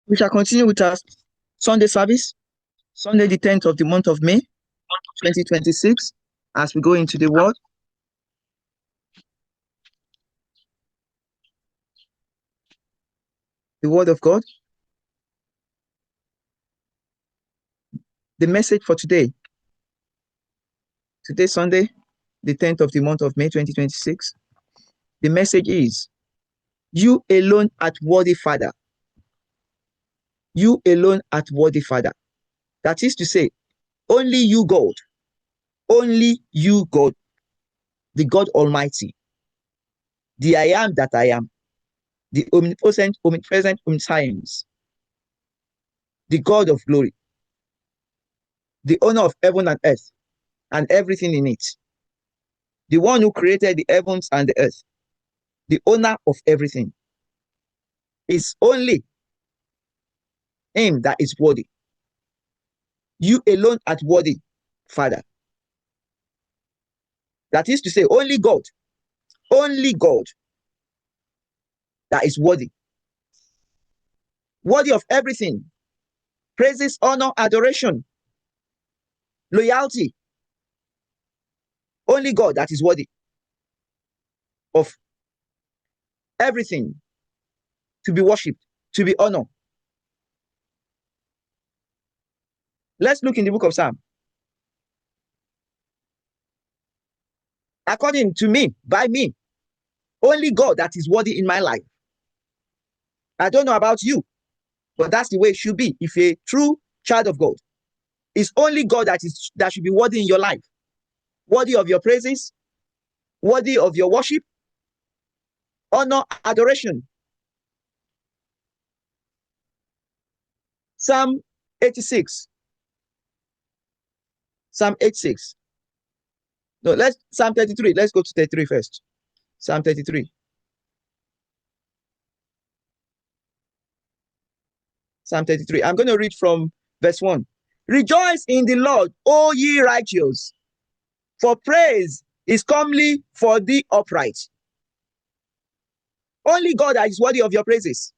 We shall continue with our Sunday service, Sunday the 10th of the month of May, 2026, as we go into the Word. The Word of God. The message for today, Sunday, the 10th of the month of May, 2026. The message is, you alone art worthy, Father. You alone art worthy, Father. That is to say, only you, God, the God Almighty, the I am that I am, the omnipotent, omnipresent, omniscience, the God of glory, the owner of heaven and earth and everything in it, the one who created the heavens and the earth, the owner of everything, is only him that is worthy. You alone art worthy, Father. That is to say, only God that is worthy of everything, praises, honor, adoration, loyalty. Only God that is worthy of everything to be worshipped, to be honored. Let's look in the book of Psalm. According to me, by me, only God that is worthy in my life. I don't know about you, but that's the way it should be. If a true child of God, it's only God that should be worthy in your life, worthy of your praises, worthy of your worship, honor, adoration. Psalm 86. Psalm 86. No, Psalm 33. Let's go to 33 first. Psalm 33. Psalm 33. I'm going to read from verse 1. Rejoice in the Lord, O ye righteous, for praise is comely for the upright. Only God that is worthy of your praises.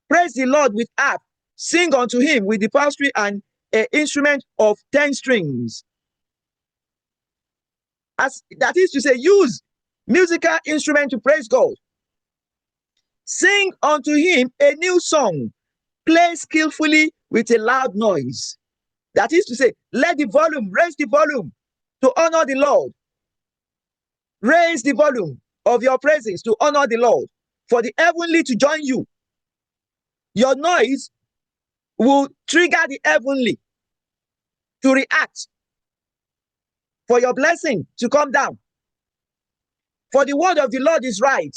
Praise the Lord with harp. Sing unto him with the psaltery and an instrument of 10 strings. As that is to say, use musical instrument to praise God. Sing unto him a new song. Play skillfully with a loud noise. That is to say, raise the volume to honor the Lord. Raise the volume of your praises to honor the Lord, for the heavenly to join you. Your noise will trigger the heavenly to react, for your blessing to come down. For the word of the Lord is right,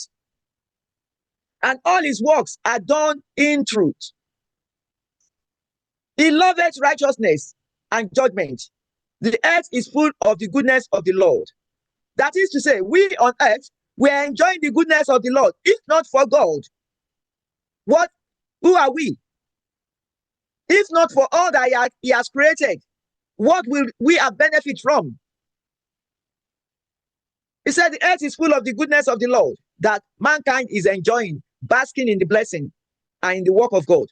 and all his works are done in truth. He loveth righteousness and judgment. The earth is full of the goodness of the Lord. That is to say, we on earth, we are enjoying the goodness of the Lord. If not for God, who are we? If not for all that he has created, what will we have benefit from? He said the earth is full of the goodness of the Lord, that mankind is enjoying, basking in the blessing and in the work of God.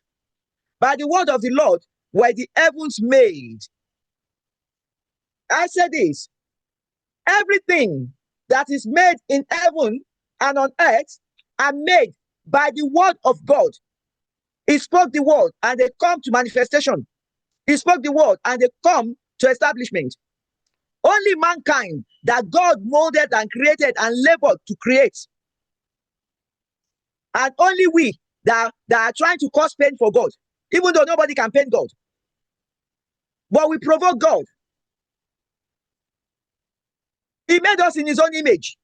By the word of the Lord were the heavens made. I said this, everything that is made in heaven and on earth are made by the word of God. He spoke the word and they come to manifestation. He spoke the word and they come to establishment. Only mankind that God molded and created and labored to create. And only we that are trying to cause pain for God, even though nobody can pain God. But we provoke God. He made us in his own image.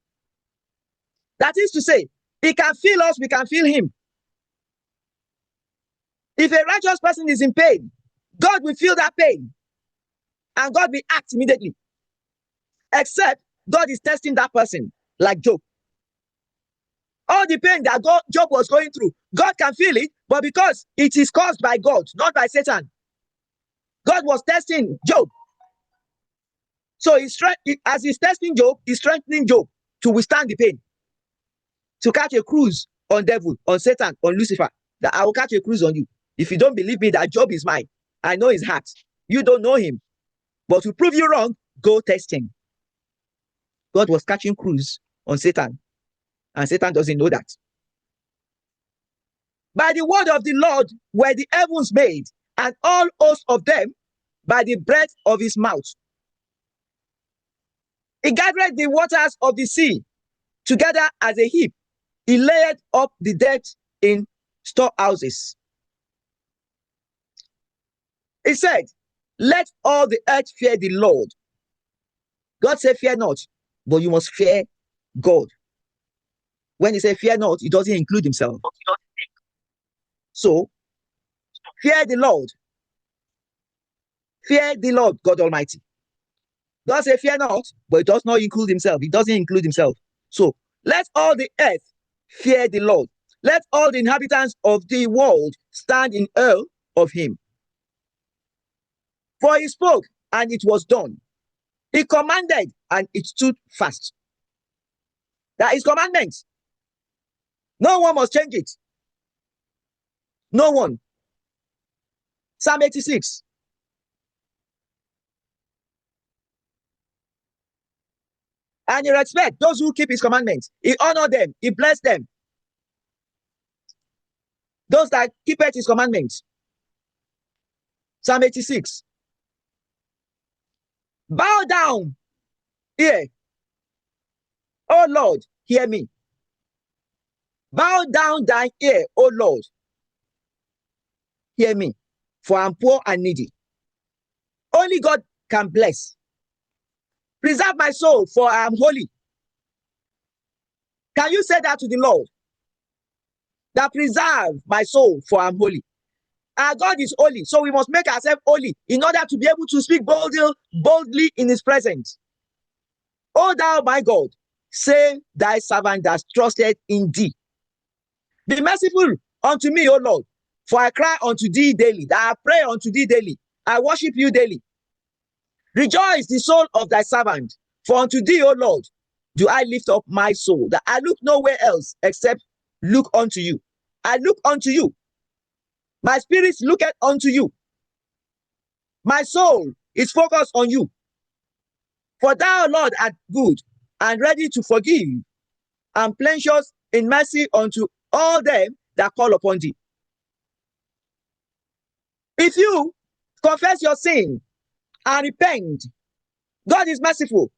That is to say, he can feel us, we can feel him. If a righteous person is in pain, God will feel that pain. And God will act immediately. Except God is testing that person, like Job. All the pain that Job was going through, God can feel it, but because it is caused by God, not by Satan. God was testing Job. So as he's testing Job, he's strengthening Job to withstand the pain. To catch a cruise on devil, on Satan, on Lucifer. That I will catch a cruise on you. If you don't believe me that Job is mine, I know his heart. You don't know him. But to prove you wrong, go test him. God was catching cruise on Satan, and Satan doesn't know that. By the word of the Lord were the heavens made, and all hosts of them by the breath of his mouth. He gathered the waters of the sea together as a heap. He laid up the dead in storehouses. He said, let all the earth fear the Lord. God said, fear not, but you must fear God. When he said fear not, he doesn't include himself. So, fear the Lord. Fear the Lord, God Almighty. God said, fear not, but it does not include himself. He doesn't include himself. So, let all the earth fear the Lord. Let all the inhabitants of the world stand in awe of him. For he spoke, and it was done. He commanded, and it stood fast. That is commandment. No one must change it. No one. Psalm 86. And he respects those who keep his commandments. He honors them. He blesses them. Those that keep his commandments. Psalm 86. Bow down here. Oh Lord, hear me. Bow down thine ear, O Lord. Hear me, for I am poor and needy. Only God can bless. Preserve my soul, for I am holy. Can you say that to the Lord? That preserve my soul, for I am holy. Our God is holy, so we must make ourselves holy in order to be able to speak boldly in his presence. O thou my God, save thy servant that trusted in thee. Be merciful unto me, O Lord, for I cry unto thee daily, that I pray unto thee daily. I worship you daily. Rejoice the soul of thy servant, for unto thee, O Lord, do I lift up my soul, that I look nowhere else except look unto you. I look unto you. My spirit looketh unto you. My soul is focused on you. For thou, Lord, art good and ready to forgive, and plenteous in mercy unto all them that call upon thee. If you confess your sin and repent, God is merciful.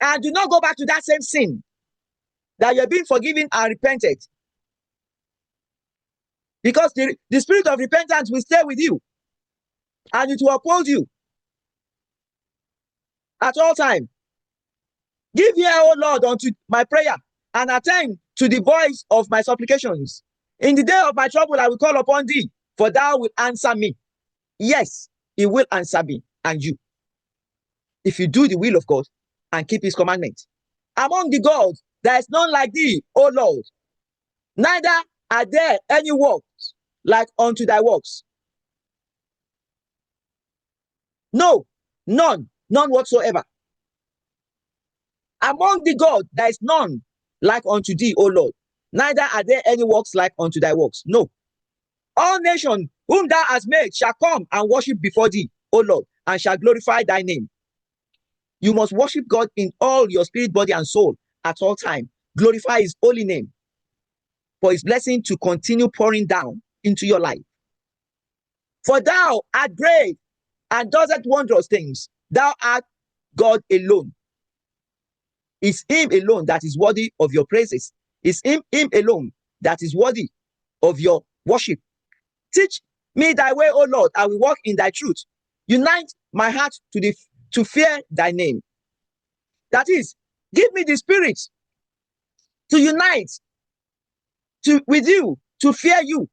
And do not go back to that same sin that you're being forgiven and repented. Because the spirit of repentance will stay with you, and it will uphold you at all times. Give ear, O Lord, unto my prayer, and attend to the voice of my supplications. In the day of my trouble, I will call upon thee, for thou wilt answer me. Yes, he will answer me and you, if you do the will of God and keep his commandments. Among the gods, there is none like thee, O Lord. Neither are there any works like unto thy works. No, none whatsoever. Among the gods, there is none like unto thee, O Lord. Neither are there any works like unto thy works. No. All nations whom thou hast made shall come and worship before thee, O Lord, and shall glorify thy name. You must worship God in all your spirit, body, and soul at all times. Glorify his holy name, for his blessing to continue pouring down into your life. For thou art great and doest wondrous things. Thou art God alone. It's him alone that is worthy of your praises. It's him alone that is worthy of your worship. Teach me thy way, O Lord, I will walk in thy truth. Unite my heart to fear thy name. That is, give me the spirit to unite with you, to fear you.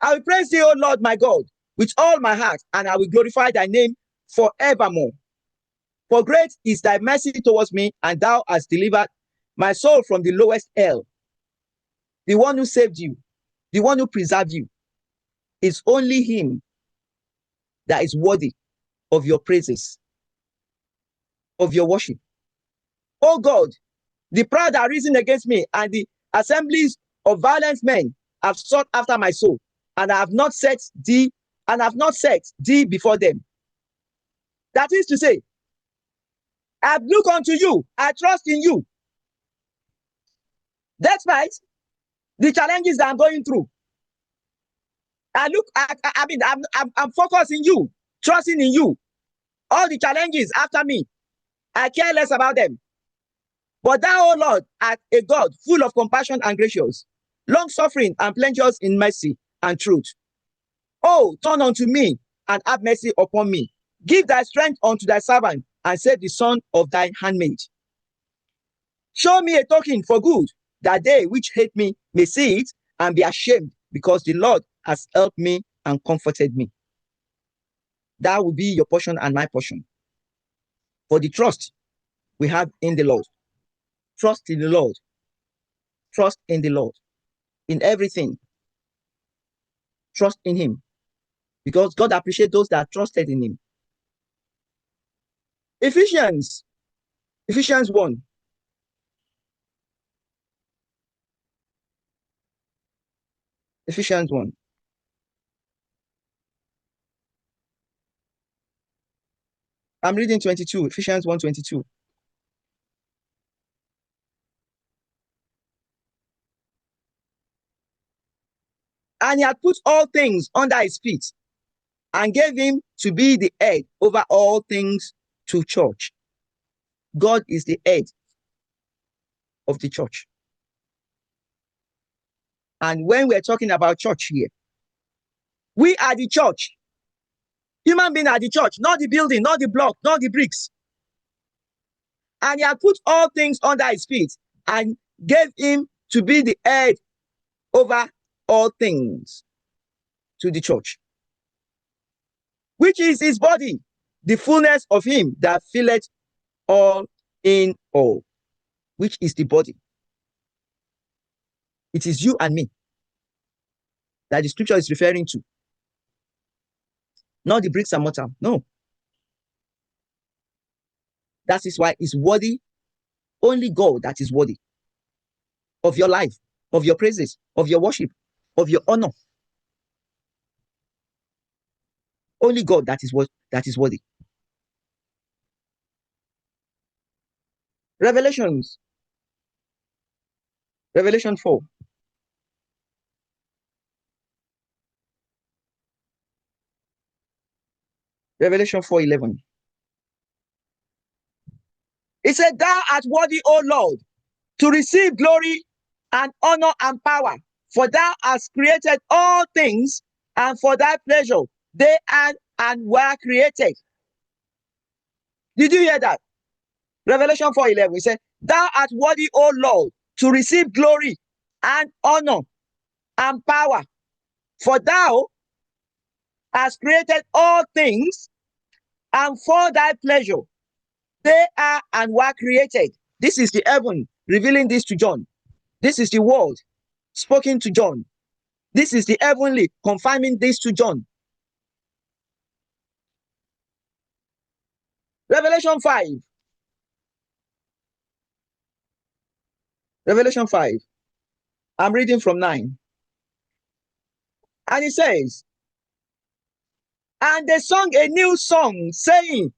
I will praise thee, O Lord my God, with all my heart, and I will glorify thy name forevermore. For great is thy mercy towards me, and thou hast delivered my soul from the lowest hell. The one who saved you, the one who preserved you, is only him that is worthy of your praises, of your worship. Oh God, the proud are risen against me, and the assemblies of violent men have sought after my soul, and I have not set thee before them. That is to say, I look unto you, I trust in you. Despite the challenges that I'm going through, I'm focused in you, trusting in you. All the challenges after me, I care less about them. But thou, O Lord, art a God full of compassion and gracious, long-suffering and plenteous in mercy and truth. Oh, turn unto me and have mercy upon me. Give thy strength unto thy servant, and save the son of thy handmaid. Show me a token for good, that they which hate me may see it and be ashamed, because the Lord has helped me and comforted me. That will be your portion and my portion. For the trust we have in the Lord. Trust in the Lord. Trust in the Lord. In everything. Trust in him. Because God appreciates those that trusted in him. Ephesians 1. Ephesians 1. I'm reading 22. Ephesians 1:22. And he had put all things under his feet, and gave him to be the head over all things to church. God is the head of the church. And when we're talking about church here, we are the church. Human beings are the church, not the building, not the block, not the bricks. And he had put all things under his feet, and gave him to be the head over all things to the church, which is his body, the fullness of him that filleth all in all, which is the body. It is you and me that the scripture is referring to, not the bricks and mortar. No. That is why it's worthy. Only God that is worthy of your life, of your praises, of your worship, of your honor. Only God that is worthy. Revelation 4. Revelation 4:11. It said, thou art worthy, O Lord, to receive glory and honor and power, for thou hast created all things, and for thy pleasure they are and were created. Did you hear that? Revelation 4:11. It said, thou art worthy, O Lord, to receive glory and honor and power, for thou hast created all things, and for thy pleasure they are and were created. This is the heaven revealing this to John. This is the word spoken to John. This is the heavenly confirming this to John. Revelation 5. Revelation 5. I'm reading from 9. And it says, and they sung a new song, saying,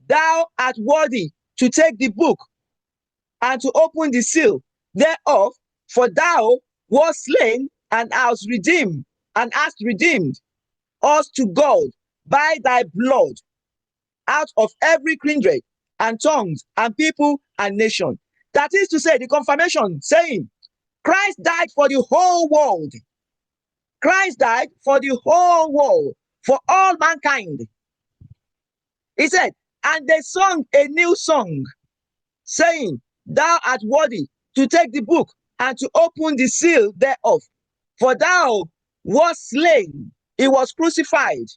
thou art worthy to take the book and to open the seal thereof, for thou wast slain and hast redeemed us to God by thy blood out of every kindred and tongues and people and nation. That is to say, the confirmation saying, Christ died for the whole world. Christ died for the whole world, for all mankind. He said, and they sung a new song, saying, thou art worthy to take the book and to open the seal thereof. For thou wast slain, he was crucified,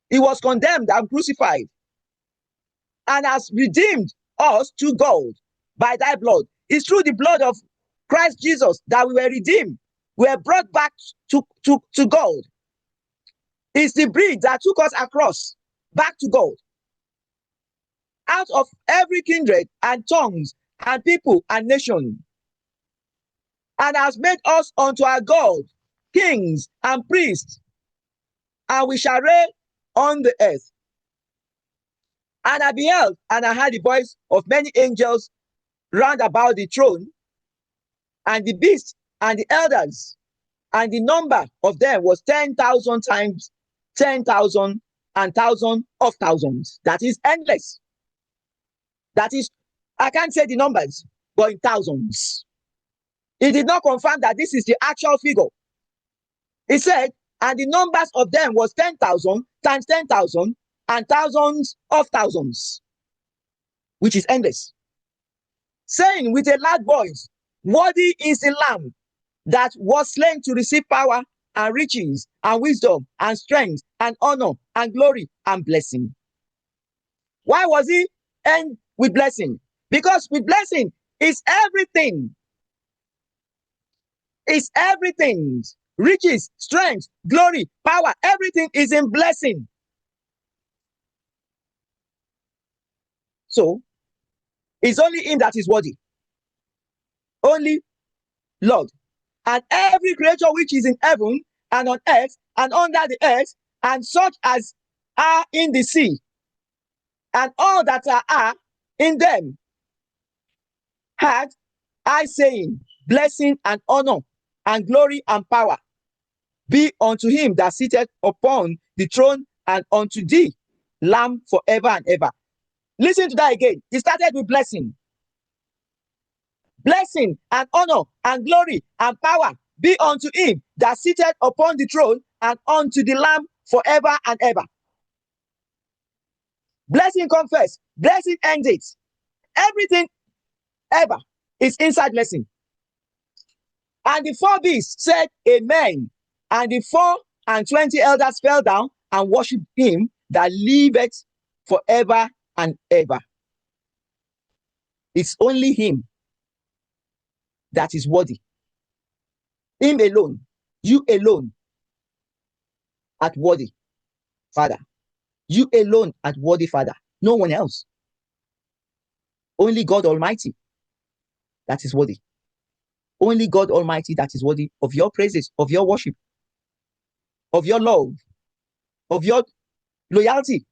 he was condemned and crucified, and has redeemed us to God by thy blood. It's through the blood of Christ Jesus that we were redeemed. We were brought back to God. It's the bridge that took us across back to God. Out of every kindred and tongues and people and nation. and has made us unto our God kings and priests, and we shall reign on the earth. And I beheld, and I heard the voice of many angels round about the throne, and the beast and the elders, and the number of them was 10,000 times 10,000 and thousand of thousands. That is endless. That is, I can't say the numbers, but in thousands. He did not confirm that this is the actual figure. He said, and the numbers of them was 10,000 times 10,000 and thousands of thousands, which is endless. Saying with a loud voice, worthy is the Lamb that was slain to receive power and riches and wisdom and strength and honor and glory and blessing. Why was he end with blessing? Because with blessing is everything. It's everything. Riches, strength, glory, power, everything is in blessing. So, it's only him that is worthy. Only Lord. And every creature which is in heaven and on earth and under the earth, and such as are in the sea, and all that are in them, had I saying, blessing and honor and glory and power be unto him that sitteth upon the throne and unto thee, Lamb, forever and ever. Listen to that again. He started with blessing. Blessing and honor and glory and power be unto him that sitteth upon the throne and unto the Lamb forever and ever. Blessing comes first. Blessing ends it. Everything ever is inside blessing. And the four beasts said, Amen. And the 24 elders fell down and worshipped him that liveth forever and ever. It's only him that is worthy. Him alone, you alone, at worthy, Father. You alone at worthy, Father. No one else. Only God Almighty that is worthy. Only God Almighty that is worthy of your praises, of your worship, of your love, of your loyalty.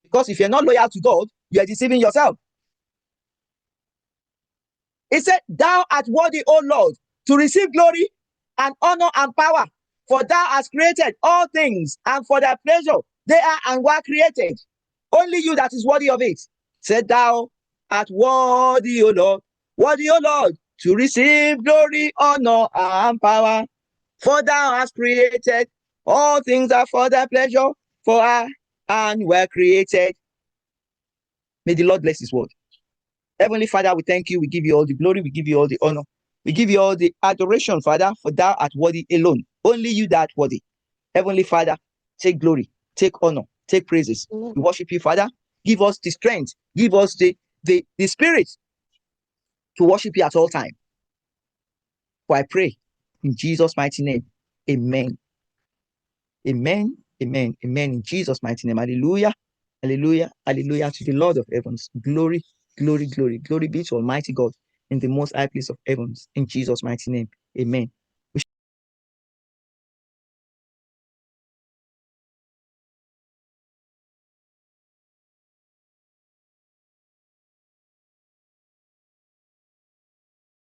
Because if you're not loyal to God, you are deceiving yourself. He said, thou art worthy, O Lord, to receive glory and honor and power, for thou hast created all things, and for thy pleasure they are and were created. Only you that is worthy of it. Said, thou art worthy, O Lord, to receive glory, honor, and power, for thou hast created all things are for thy pleasure, for I and were created. May the Lord bless his word. Heavenly Father, we thank you. We give you all the glory. We give you all the honor. We give you all the adoration, Father, for thou art worthy alone. Only you that art worthy. Heavenly Father, take glory, take honor, take praises. We worship you, Father. Give us the strength. Give us the spirit to worship you at all time. For I pray in Jesus' mighty name. Amen. Amen. Amen. Amen. In Jesus' mighty name. Hallelujah. Hallelujah. Hallelujah to the Lord of heavens. Glory, glory, glory. Glory be to Almighty God in the most high place of heavens. In Jesus' mighty name. Amen.